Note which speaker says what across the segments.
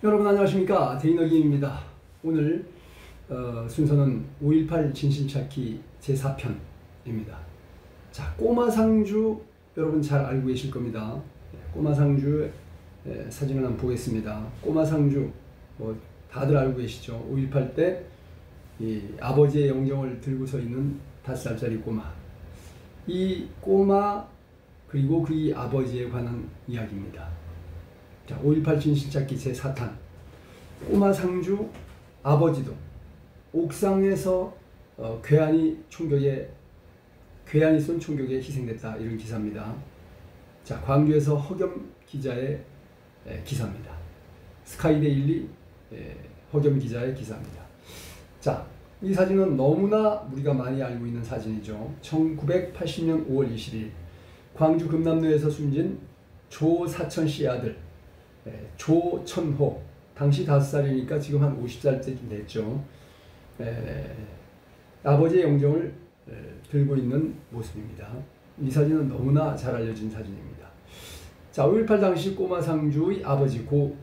Speaker 1: 여러분 안녕하십니까. 데이너기입니다. 오늘 순서는 5.18 진실찾기 제4편입니다. 자, 꼬마상주 여러분 잘 알고 계실 겁니다. 꼬마상주 사진을 한번 보겠습니다. 꼬마상주 뭐 다들 알고 계시죠. 5.18 때 이 아버지의 영정을 들고 서 있는 5살짜리 꼬마. 이 꼬마 그리고 그의 아버지에 관한 이야기입니다. 자, 5.18 진실찾기 제4탄. 꼬마상주 아버지도 옥상에서 괴한이 쏜 총격에 희생됐다, 이런 기사입니다. 자, 광주에서 허겸 기자의 기사입니다. 스카이데일리 허겸 기자의 기사입니다. 자, 이 사진은 너무나 우리가 많이 알고 있는 사진이죠. 1980년 5월 20일 광주 금남로에서 숨진 조사천 씨의 아들 조천호, 당시 5살이니까 지금 한 50살쯤 됐죠. 아버지의 영정을 들고 있는 모습입니다. 이 사진은 너무나 잘 알려진 사진입니다. 자, 5.18 당시 꼬마 상주의 아버지 고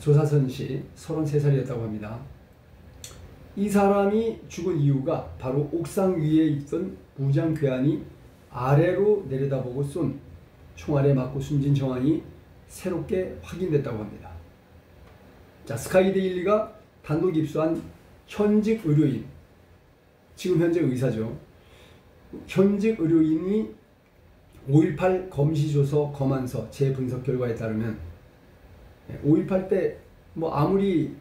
Speaker 1: 조사천 씨 33살이었다고 합니다. 이 사람이 죽은 이유가 바로 옥상 위에 있던 무장 괴한이 아래로 내려다보고 쏜 총알에 맞고 숨진 정황이 새롭게 확인됐다고 합니다. 자, 스카이데일리가 단독 입수한 현직 의료인, 지금 현재 의사죠. 현직 의료인이 5.18 검시조서 검안서 재분석 결과에 따르면 5.18 때 뭐 아무리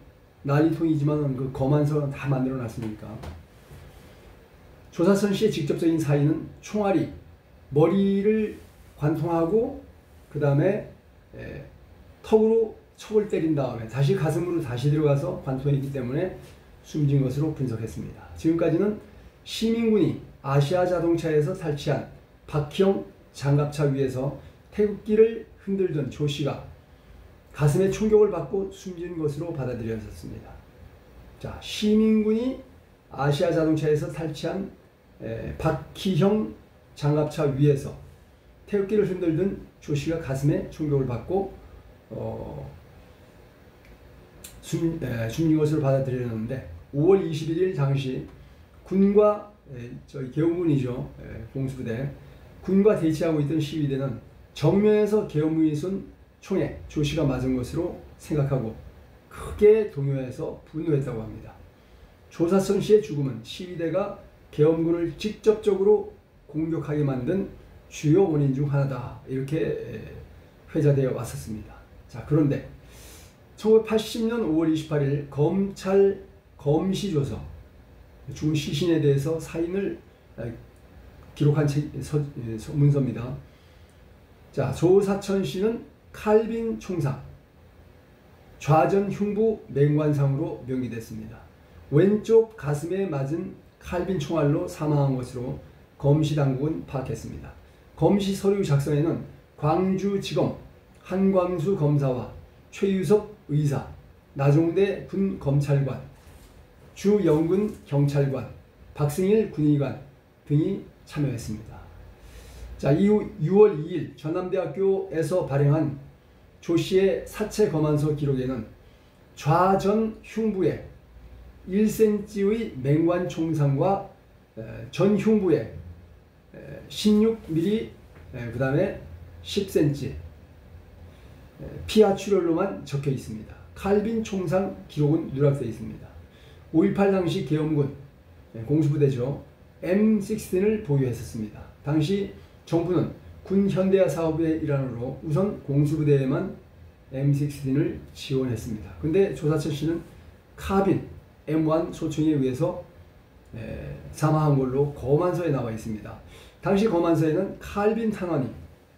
Speaker 1: 난리통이지만 그 검안서는 다 만들어 놨으니까 조사천 씨의 직접적인 사인은 총알이 머리를 관통하고 그 다음에 턱으로 척을 때린 다음에 다시 가슴으로 다시 들어가서 관통했기 때문에 숨진 것으로 분석했습니다. 지금까지는 시민군이 아시아 자동차에서 탈취한 박형 장갑차 위에서 태극기를 흔들던 조 씨가 가슴에 총격을 받고 숨진 것으로 받아들여졌습니다. 자, 시민군이 아시아 자동차에서 탈취한 박희형 장갑차 위에서 태극기를 흔들던 조 씨가 가슴에 총격을 받고 숨진 것으로 받아들여졌는데 5월 21일 당시 군과 저희 계엄군이죠. 공수부대 군과 대치하고 있던 시위대는 정면에서 계엄군이 쏜 총에 조 씨가 맞은 것으로 생각하고 크게 동요해서 분노했다고 합니다. 조사천 씨의 죽음은 시위대가 계엄군을 직접적으로 공격하게 만든 주요 원인 중 하나다, 이렇게 회자되어 왔었습니다. 자, 그런데 1980년 5월 28일 검찰 검시조서, 죽은 시신에 대해서 사인을 기록한 문서입니다. 자, 조사천 씨는 칼빈 총상, 좌전 흉부 맹관상으로 명기됐습니다. 왼쪽 가슴에 맞은 칼빈 총알로 사망한 것으로 검시당국은 파악했습니다. 검시 서류 작성에는 광주지검 한광수 검사와 최유석 의사, 나종대 군검찰관, 주영근 경찰관, 박승일 군의관 등이 참여했습니다. 자, 이후 6월 2일 전남대학교에서 발행한 조 씨의 사체 검안서 기록에는 좌전 흉부에 1cm의 맹관 총상과 전 흉부에 16mm, 그 다음에 10cm 피하 출혈로만 적혀 있습니다. 칼빈 총상 기록은 누락되어 있습니다. 5.18 당시 계엄군 공수부대죠. M16을 보유했었습니다. 당시 정부는 군 현대화 사업의 일환으로 우선 공수부대에만 M16을 지원했습니다. 근데 조사천 씨는 카빈 M1 소총에 의해서 사망한 걸로 검안서에 나와 있습니다. 당시 검안서에는 칼빈 탄환이,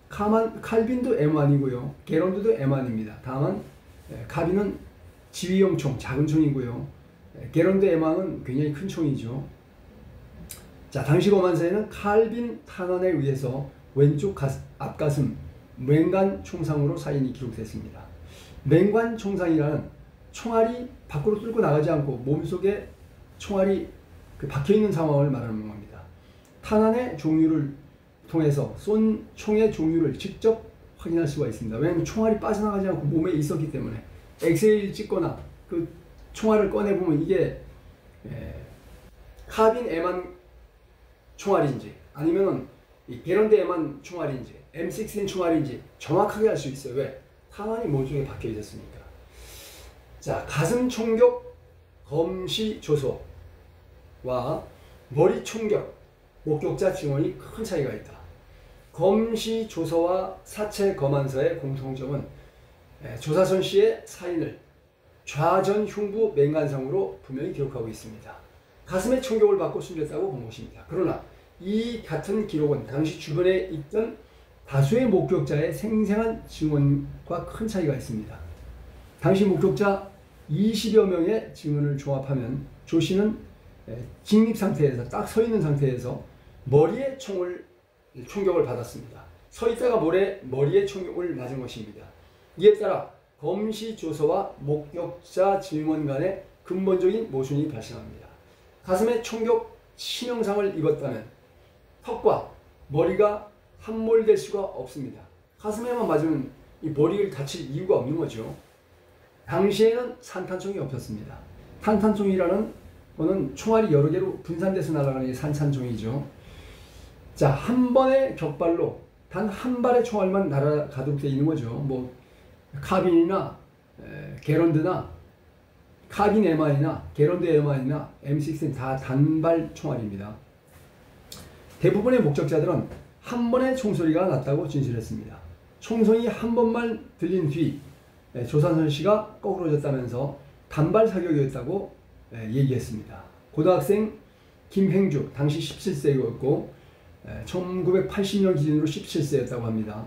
Speaker 1: 칼빈도 M1이고요. 게런드도 M1입니다. 다만 카빈은 지휘용 총, 작은 총이고요. 게런드 M1은 굉장히 큰 총이죠. 자, 당시 검안서에는 칼빈 탄환에 의해서 왼쪽 앞가슴 맹관 총상으로 사인이 기록됐습니다. 맹관 총상이라는 총알이 밖으로 뚫고 나가지 않고 몸속에 총알이 박혀있는 상황을 말하는 겁니다. 탄환의 종류를 통해서 쏜 총의 종류를 직접 확인할 수가 있습니다. 왜냐하면 총알이 빠져나가지 않고 몸에 있었기 때문에 엑스레이를 찍거나 그 총알을 꺼내 보면 이게 카빈 에만 총알인지 아니면은 게런드 에만 총알인지 M16 총알인지 정확하게 알 수 있어요. 왜? 탄환이 몸 쪽에 박혀 있었으니까. 자, 가슴 총격 검시 조소와 머리 총격 목격자 증언이 큰 차이가 있다. 검시 조서와 사체 검안서의 공통점은 조사선 씨의 사인을 좌전 흉부 맹간상으로 분명히 기록하고 있습니다. 가슴에 총격을 받고 숨졌다고 본 것입니다. 그러나 이 같은 기록은 당시 주변에 있던 다수의 목격자의 생생한 증언과 큰 차이가 있습니다. 당시 목격자 20여 명의 증언을 종합하면 조 씨는 직립 상태에서 딱 서 있는 상태에서 머리에 총격을 받았습니다. 서 있다가 머리에 총격을 맞은 것입니다. 이에 따라 검시 조서와 목격자 증언 간의 근본적인 모순이 발생합니다. 가슴에 총격 치명상을 입었다면 턱과 머리가 함몰될 수가 없습니다. 가슴에만 맞으면 이 머리를 다칠 이유가 없는 거죠. 당시에는 산탄총이 없었습니다. 산탄총이라는 거는 총알이 여러 개로 분산돼서 날아가는 게 산탄총이죠. 자, 한 번의 격발로 단 한 발의 총알만 날아가도록 되어 있는 거죠. 뭐 카빈이나 게런드나 카빈 MI나 게런드 MI나 M16는 다 단발 총알입니다. 대부분의 목격자들은 한 번의 총소리가 났다고 진술했습니다. 총성이 한 번만 들린 뒤 조사선 씨가 거꾸로졌다면서 단발 사격이었다고 얘기했습니다. 고등학생 김행주 당시 17세였고 1980년 기준으로 17세였다고 합니다.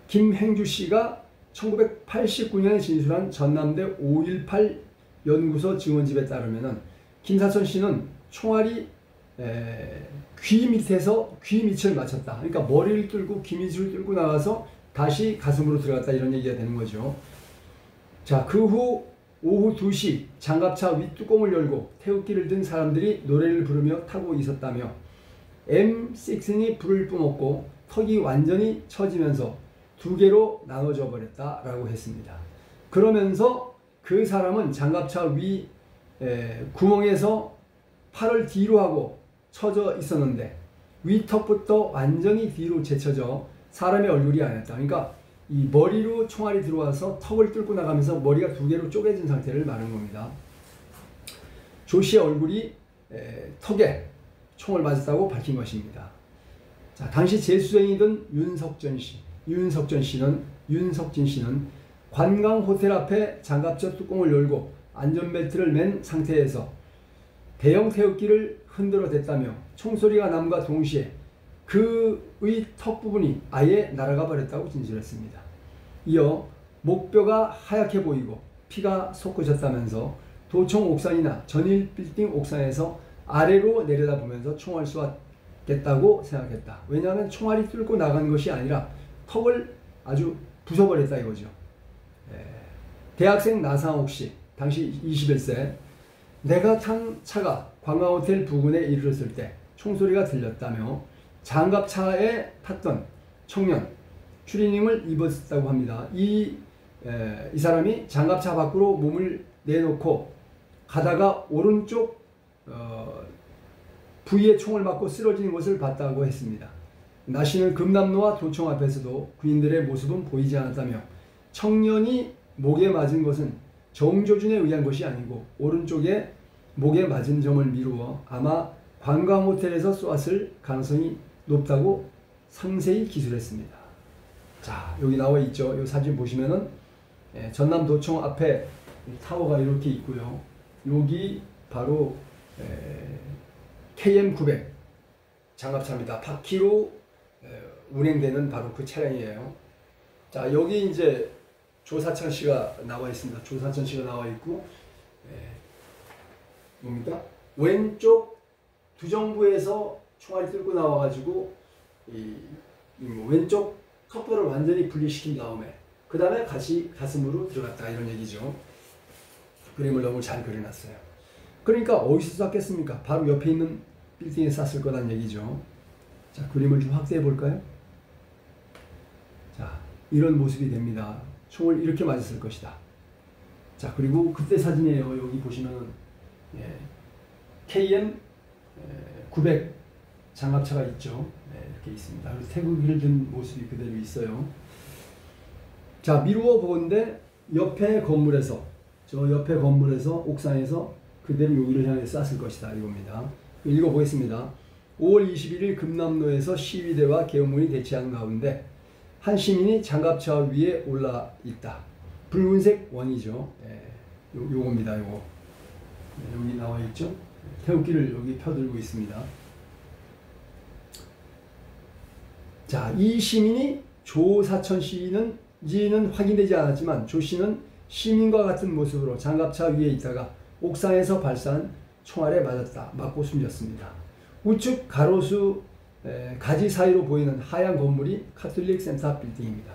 Speaker 1: 김행주 씨가 1989년에 진술한 전남대 518 연구소 증언집에 따르면 김사천 씨는 총알이 귀 밑에서 귀 밑을 맞췄다. 그러니까 머리를 뚫고 귀 밑을 뚫고 나가서 다시 가슴으로 들어갔다 이런 얘기가 되는 거죠. 자, 그 후 오후 2시 장갑차 윗뚜껑을 열고 태극기를 든 사람들이 노래를 부르며 타고 있었다며 M6이 불을 뿜었고 턱이 완전히 처지면서 두 개로 나눠져 버렸다라고 했습니다. 그러면서 그 사람은 장갑차 위 구멍에서 팔을 뒤로 하고 처져 있었는데 위턱부터 완전히 뒤로 제쳐져 사람의 얼굴이 아니었다. 그러니까 이 머리로 총알이 들어와서 턱을 뚫고 나가면서 머리가 두 개로 쪼개진 상태를 말하는 겁니다. 조 씨의 얼굴이 턱에 총을 맞았다고 밝힌 것입니다. 자, 당시 재수생이던 윤석진 씨는 관광 호텔 앞에 장갑차 뚜껑을 열고 안전벨트를 맨 상태에서 대형 태극기를 흔들어 댔다며 총소리가 남과 동시에 그의 턱 부분이 아예 날아가 버렸다고 진술했습니다. 이어 목뼈가 하얗게 보이고 피가 솟구쳤다면서 도청 옥상이나 전일 빌딩 옥상에서 아래로 내려다보면서 총알 쏘았겠다고 생각했다. 왜냐하면 총알이 뚫고 나간 것이 아니라 턱을 아주 부숴버렸다 이거죠. 대학생 나상옥 씨, 당시 21세, 내가 탄 차가 관광호텔 부근에 이르렀을 때 총소리가 들렸다며 장갑차에 탔던 청년 추리닝을 입었다고 합니다. 이 사람이 장갑차 밖으로 몸을 내놓고 가다가 오른쪽 부위에 총을 맞고 쓰러지는 것을 봤다고 했습니다. 나시는 금남로와 도청 앞에서도 군인들의 모습은 보이지 않았다며 청년이 목에 맞은 것은 정조준에 의한 것이 아니고 오른쪽에 목에 맞은 점을 미루어 아마 관광호텔에서 쏘았을 가능성이 높다고 상세히 기술했습니다. 자, 여기 나와 있죠. 이 사진 보시면은 전남 도청 앞에 타워가 이렇게 있고요. 여기 바로 KM900 장갑차입니다. 바퀴로 운행되는 바로 그 차량이에요. 자, 여기 이제 조사천 씨가 나와 있습니다. 조사천 씨가 나와 있고, 뭡니까? 왼쪽 두정부에서 총알이 뚫고 나와가지고 왼쪽 턱뼈를 완전히 분리시킨 다음에 그 다음에 가슴으로 들어갔다 이런 얘기죠. 그림을 너무 잘 그려놨어요. 그러니까 어디서 쐈겠습니까? 바로 옆에 있는 빌딩에 쐈을 거란 얘기죠. 자, 그림을 좀 확대해 볼까요? 자, 이런 모습이 됩니다. 총을 이렇게 맞았을 것이다. 자, 그리고 그때 사진이에요. 여기 보시면은 KM 900 장갑차가 있죠. 이렇게 있습니다. 그리고 태극기를 든 모습이 그대로 있어요. 자, 미루어 보건대 옆에 건물에서, 저 옆에 건물에서 옥상에서 그대로 여기를 향해 쐈을 것이다 이겁니다. 읽어보겠습니다. 5월 21일 금남로에서 시위대와 계엄군이 대치하는 가운데 한 시민이 장갑차 위에 올라 있다. 붉은색 원이죠. 요겁니다. 요거. 여기 나와 있죠. 태극기를 여기 펴들고 있습니다. 자, 이 시민이 조사천 씨는지는 확인되지 않았지만 조 씨는 시민과 같은 모습으로 장갑차 위에 있다가 옥상에서 발사한 총알에 맞고 숨졌습니다. 우측 가로수 가지 사이로 보이는 하얀 건물이 카톨릭 센터 빌딩입니다.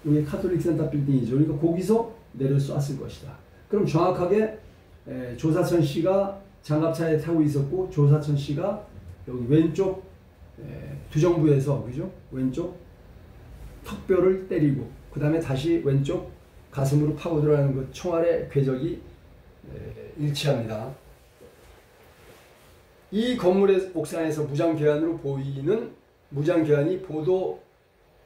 Speaker 1: 이게 카톨릭 센터 빌딩이죠. 그러니까 거기서 내려 쐈을 것이다. 그럼 정확하게 조사천 씨가 장갑차에 타고 있었고 조사천 씨가 여기 왼쪽 두정부에서 그죠? 왼쪽 턱뼈를 때리고 그 다음에 다시 왼쪽 가슴으로 파고 들어가는 그 총알의 궤적이 일치합니다. 이 건물의 옥상에서 무장교환으로 보이는 무장교환이 보도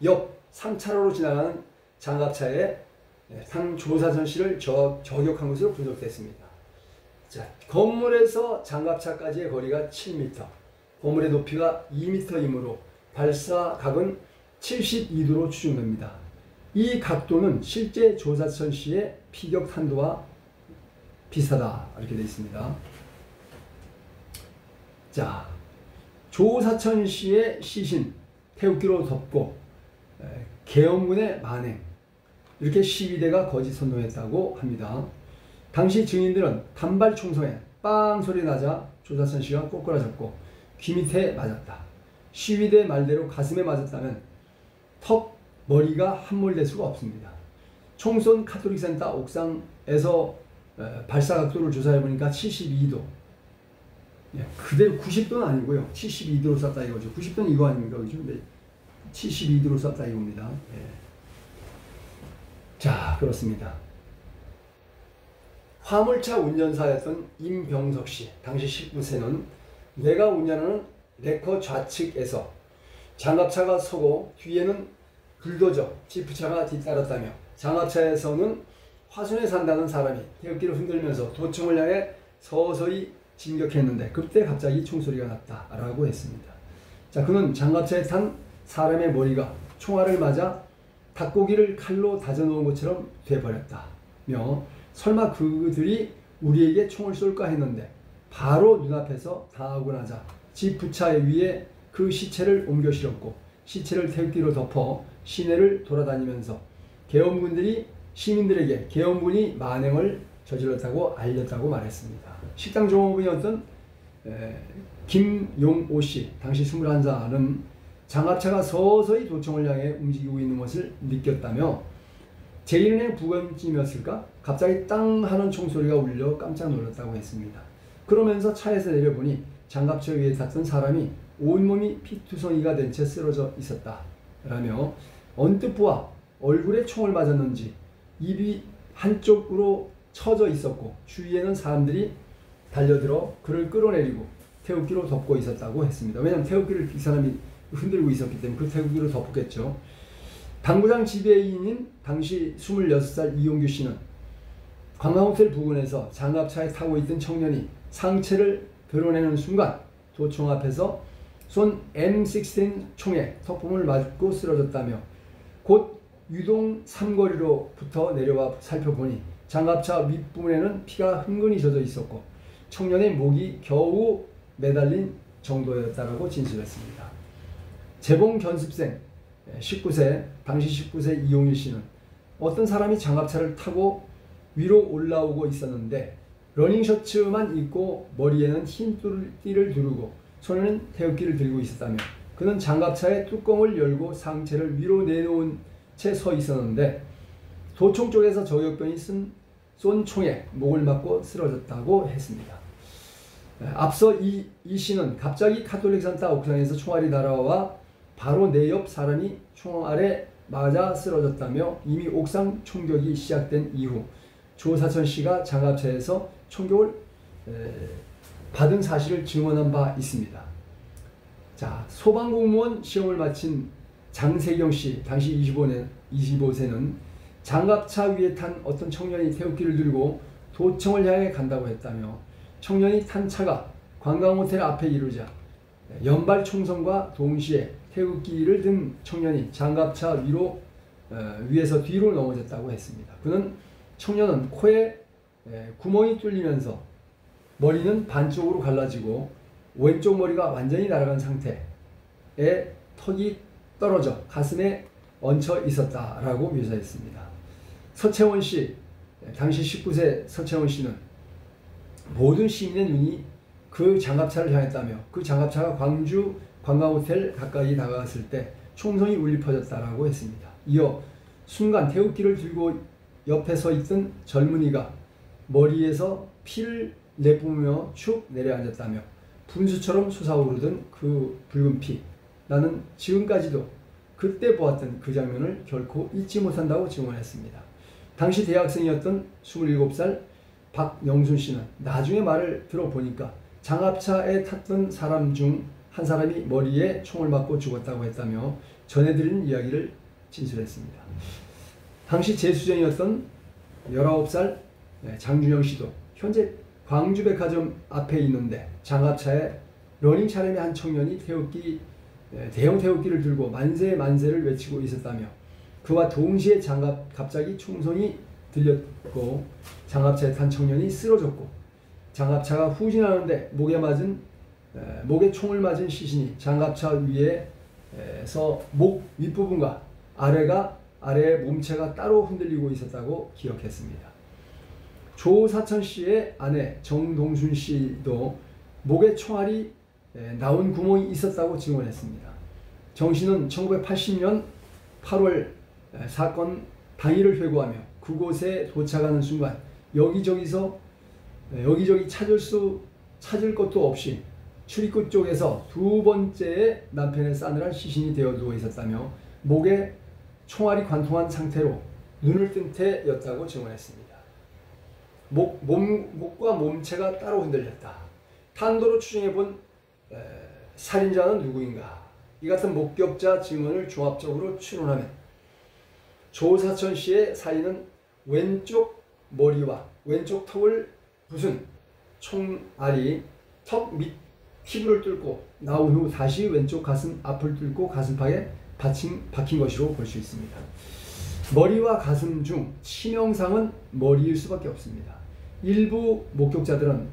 Speaker 1: 옆 3차로로 지나가는 장갑차에 상 조사천 씨를 저격한 것으로 분석됐습니다. 자, 건물에서 장갑차까지의 거리가 7m, 건물의 높이가 2m이므로 발사각은 72도로 추정됩니다. 이 각도는 실제 조사천 씨의 피격 탄도와 비슷하다 이렇게 되어 있습니다. 자, 조사천 씨의 시신 태극기로 덮고 계엄군의 만행 이렇게 시위대가 거짓 선동했다고 합니다. 당시 증인들은 단발 총성에 빵 소리 나자 조사천 씨가 꼬꾸라졌고 귀 밑에 맞았다. 시위대 말대로 가슴에 맞았다면 턱, 머리가 함몰될 수가 없습니다. 총쏜 카톨릭 센터 옥상에서 발사 각도를 조사해 보니까 72도. 그대로 90도는 아니고요. 72도로 쐈다 이거죠. 90도는 이거 아닙니까? 그죠? 네. 72도로 쐈다 이겁니다. 자, 그렇습니다. 화물차 운전사였던 임병석 씨, 당시 19세는 내가 운전하는 레커 좌측에서 장갑차가 서고 뒤에는 불도저, 지프차가 뒤따랐다며 장갑차에서는 화순에 산다는 사람이 태극기를 흔들면서 도청을 향해 서서히 진격했는데 그때 갑자기 총소리가 났다라고 했습니다. 자, 그는 장갑차에 탄 사람의 머리가 총알을 맞아 닭고기를 칼로 다져놓은 것처럼 돼버렸다며 설마 그들이 우리에게 총을 쏠까 했는데 바로 눈앞에서 당하고 나자 지프차 위에 그 시체를 옮겨 실었고 시체를 태극기로 덮어 시내를 돌아다니면서 계엄군들이 시민들에게 계엄군이 만행을 저질렀다고 알렸다고 말했습니다. 식당 종업원이었던 김용오 씨, 당시 21살은 장갑차가 서서히 도청을 향해 움직이고 있는 것을 느꼈다며 제1은행 부근쯤이었을까? 갑자기 땅 하는 총소리가 울려 깜짝 놀랐다고 했습니다. 그러면서 차에서 내려보니 장갑차 위에 탔던 사람이 온몸이 피투성이가 된 채 쓰러져 있었다 라며 언뜻 보아 얼굴에 총을 맞았는지 입이 한쪽으로 처져 있었고 주위에는 사람들이 달려들어 그를 끌어내리고 태극기로 덮고 있었다고 했습니다. 왜냐하면 태극기를 이 사람이 흔들고 있었기 때문에 그 태극기로 덮었겠죠. 당구장 지배인인 당시 26살 이용규 씨는 관광호텔 부근에서 장갑차에 타고 있던 청년이 상체를 드러내는 순간 도청 앞에서 쏜 M16 총에 턱품을 맞고 쓰러졌다며 곧 유동 삼거리로부터 내려와 살펴보니 장갑차 윗부분에는 피가 흥건히 젖어 있었고 청년의 목이 겨우 매달린 정도였다라고 진술했습니다. 재봉 견습생 19세, 당시 19세 이용일 씨는 어떤 사람이 장갑차를 타고 위로 올라오고 있었는데 러닝셔츠만 입고 머리에는 흰 띠를 두르고 손에는 태극기를 들고 있었다며 그는 장갑차의 뚜껑을 열고 상체를 위로 내놓은 채 서 있었는데 도청 쪽에서 저격병이 쏜 총에 목을 맞고 쓰러졌다고 했습니다. 앞서 이 씨는 갑자기 카톨릭 산타 옥상에서 총알이 날아와 바로 내 옆 사람이 총알에 맞아 쓰러졌다며 이미 옥상 총격이 시작된 이후 조사천 씨가 장갑차에서 총격을 받은 사실을 증언한 바 있습니다. 자, 소방공무원 시험을 마친 장세경 씨, 당시 25세는 장갑차 위에 탄 어떤 청년이 태극기를 들고 도청을 향해 간다고 했다며 청년이 탄 차가 관광호텔 앞에 이르자 연발 총성과 동시에 태극기를 든 청년이 장갑차 위에서 뒤로 넘어졌다고 했습니다. 청년은 코에 구멍이 뚫리면서 머리는 반쪽으로 갈라지고 왼쪽 머리가 완전히 날아간 상태에 턱이 떨어져 가슴에 얹혀 있었다라고 묘사했습니다. 서채원 씨, 당시 19세 서채원 씨는 모든 시민의 눈이 그 장갑차를 향했다며 그 장갑차가 광주 관광호텔 가까이 다가갔을 때 총성이 울려 퍼졌다라고 했습니다. 이어 순간 태극기를 들고 옆에 서 있던 젊은이가 머리에서 피를 내뿜으며 축 내려앉았다며 분수처럼 솟아오르던 그 붉은 피, 나는 지금까지도 그때 보았던 그 장면을 결코 잊지 못한다고 증언했습니다. 당시 대학생이었던 27살 박영순 씨는 나중에 말을 들어보니까 장갑차에 탔던 사람 중 한 사람이 머리에 총을 맞고 죽었다고 했다며 전해드리는 이야기를 진술했습니다. 당시 재수생이었던 19살 장준영 씨도 현재 광주백화점 앞에 있는데 장갑차에 러닝 차림의 한 청년이 대형 태극기를 들고 만세 만세를 외치고 있었다며 그와 동시에 갑자기 총성이 들렸고 장갑차에 탄 청년이 쓰러졌고 장갑차가 후진하는데 목에 총을 맞은 시신이 장갑차 위에서 목 윗부분과 아래의 몸체가 따로 흔들리고 있었다고 기억했습니다. 조사천 씨의 아내 정동순 씨도 목에 총알이 나온 구멍이 있었다고 증언했습니다. 정 씨는 1980년 8월 사건 당일을 회고하며 그곳에 도착하는 순간 여기저기 찾을 것도 없이 출입구 쪽에서 두 번째의 남편의 싸늘한 시신이 되어 누워 있었다며 목에 총알이 관통한 상태로 눈을 뜬 태였다고 증언했습니다. 목과 몸체가 따로 흔들렸다. 탄도로 추정해본 살인자는 누구인가? 이 같은 목격자 증언을 종합적으로 추론하면 조사천 씨의 살인은 왼쪽 머리와 왼쪽 턱을 부순 총알이 턱 밑 피부를 뚫고 나온 후 다시 왼쪽 가슴 앞을 뚫고 가슴팍에 박힌 것으로 볼 수 있습니다. 머리와 가슴 중 치명상은 머리일 수밖에 없습니다. 일부 목격자들은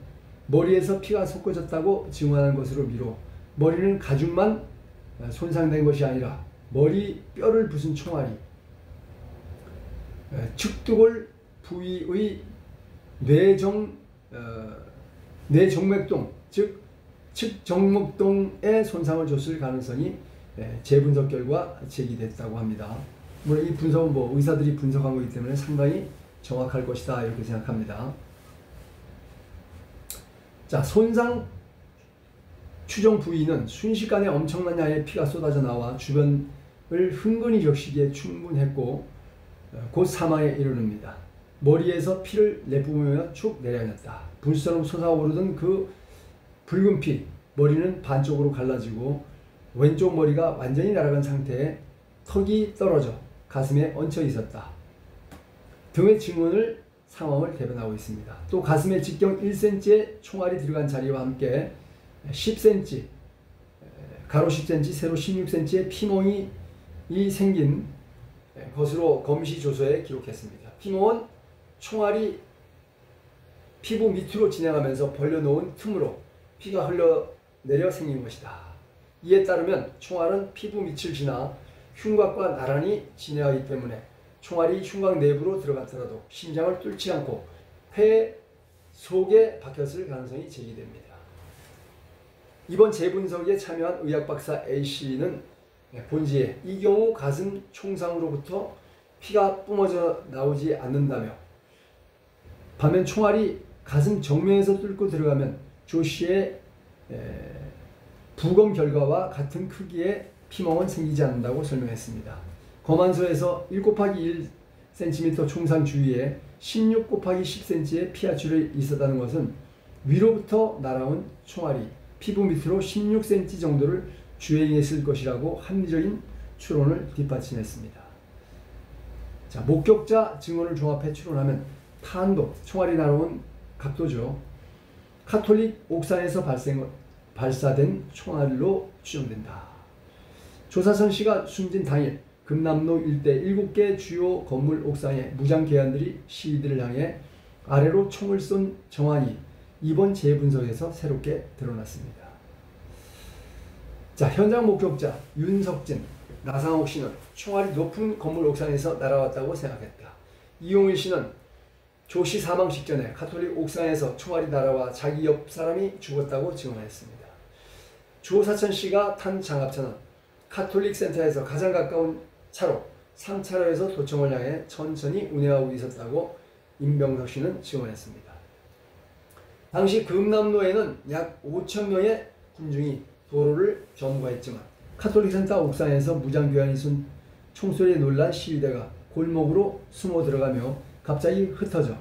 Speaker 1: 머리에서 피가 솟구쳤다고 증언하는 것으로 미뤄 머리는 가죽만 손상된 것이 아니라 머리 뼈를 부순 총알이 측두골 부위의 뇌정맥동 즉 측정맥동에 손상을 줬을 가능성이 재분석 결과 제기됐다고 합니다. 물론 이 분석은 의사들이 분석한 거기 때문에 상당히 정확할 것이다 이렇게 생각합니다. 자, 손상 추정 부위는 순식간에 엄청난 양의 피가 쏟아져 나와 주변을 흥건히 적시기에 충분했고 곧 사망에 이르릅니다. 머리에서 피를 내뿜으며 축 내려앉았다. 분수처럼 솟아오르던 그 붉은 피, 머리는 반쪽으로 갈라지고 왼쪽 머리가 완전히 날아간 상태에 턱이 떨어져 가슴에 얹혀 있었다 등의 증언을 상황을 대변하고 있습니다. 또 가슴에 직경 1cm의 총알이 들어간 자리와 함께 10cm, 가로 10cm, 세로 16cm의 피멍이 생긴 것으로 검시 조서에 기록했습니다. 피멍은 총알이 피부 밑으로 진행하면서 벌려놓은 틈으로 피가 흘러내려 생긴 것이다. 이에 따르면 총알은 피부 밑을 지나 흉곽과 나란히 진행하기 때문에 총알이 흉곽 내부로 들어갔더라도 심장을 뚫지 않고 폐 속에 박혔을 가능성이 제기됩니다. 이번 재분석에 참여한 의학박사 A씨는 본지에 이 경우 가슴 총상으로부터 피가 뿜어져 나오지 않는다며 반면 총알이 가슴 정면에서 뚫고 들어가면 조 씨의 부검 결과와 같은 크기의 피멍은 생기지 않는다고 설명했습니다. 검안소에서 1/1cm 총상 주위에 16/10cm의 피하출이 있었다는 것은 위로부터 날아온 총알이 피부 밑으로 16cm 정도를 주행했을 것이라고 합리적인 추론을 뒷받침했습니다. 자, 목격자 증언을 종합해 추론하면 탄도, 총알이 날아온 각도죠. 카톨릭 옥상에서 발사된 총알로 추정된다. 조사선 씨가 숨진 당일 금남로 일대 7개 주요 건물 옥상에 무장개한들이 시위대를 향해 아래로 총을 쏜 정황이 이번 재분석에서 새롭게 드러났습니다. 자, 현장 목격자 윤석진, 나상옥 씨는 총알이 높은 건물 옥상에서 날아왔다고 생각했다. 이용일 씨는 조 씨 사망 직전에 카톨릭 옥상에서 총알이 날아와 자기 옆 사람이 죽었다고 증언했습니다. 조사천 씨가 탄 장갑차는 카톨릭 센터에서 가장 가까운 차로 3차로에서 도청을 향해 천천히 운행하고 있었다고 임병석 씨는 증언했습니다. 당시 금남로에는 약 5,000명의 군중이 도로를 점거했지만 카톨릭 센터 옥상에서 무장교환이 쏜 총소리에 놀란 시위대가 골목으로 숨어 들어가며 갑자기 흩어져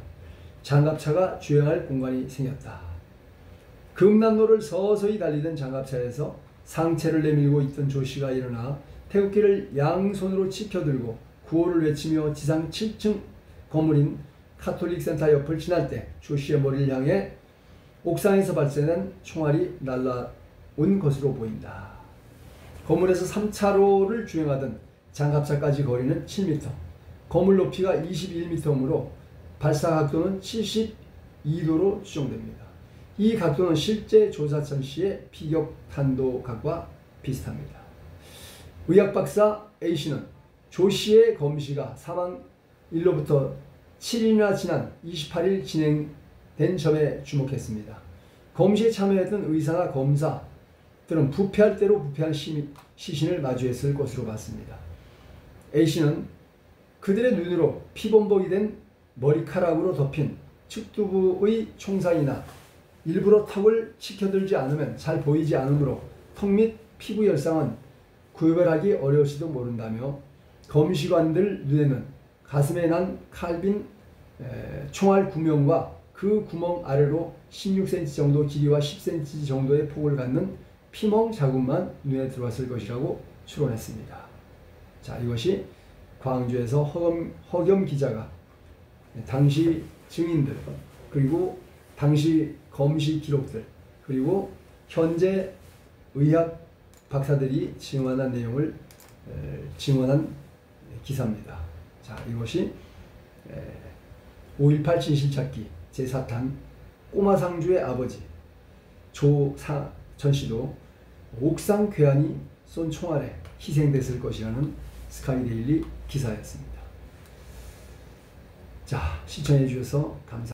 Speaker 1: 장갑차가 주행할 공간이 생겼다. 금남로를 서서히 달리던 장갑차에서 상체를 내밀고 있던 조 씨가 일어나 태극기를 양손으로 치켜들고 구호를 외치며 지상 7층 건물인 카톨릭 센터 옆을 지날 때 조 씨의 머리를 향해 옥상에서 발생한 총알이 날아온 것으로 보인다. 건물에서 3차로를 주행하던 장갑차까지 거리는 7m, 건물 높이가 21m이므로 발사 각도는 72도로 추정됩니다. 이 각도는 실제 조사천 씨의 피격 탄도각과 비슷합니다. 의학박사 A씨는 조 씨의 검시가 사망일로부터 7일이나 지난 28일 진행된 점에 주목했습니다. 검시에 참여했던 의사나 검사들은 부패할 대로 부패한 시신을 마주했을 것으로 봤습니다. A씨는 그들의 눈으로 피범벅이 된 머리카락으로 덮인 측두부의 총상이나 일부러 턱을 치켜들지 않으면 잘 보이지 않으므로 턱 및 피부 열상은 구별하기 어려울지도 모른다며 검시관들 눈에는 가슴에 난 칼빈 총알 구멍과 그 구멍 아래로 16cm 정도 길이와 10cm 정도의 폭을 갖는 피멍 자국만 눈에 들어왔을 것이라고 추론했습니다. 자, 이것이 광주에서 허겸 기자가 당시 증인들, 그리고 당시 검시 기록들, 그리고 현재 의학 박사들이 증언한 내용을 증언한 기사입니다. 자, 이것이 5.18 진실찾기 제4탄 꼬마상주의 아버지 조사천 씨도 옥상 괴한이 쏜 총알에 희생됐을 것이라는 스카이데일리 기사였습니다. 자, 시청해 주셔서 감사합니다.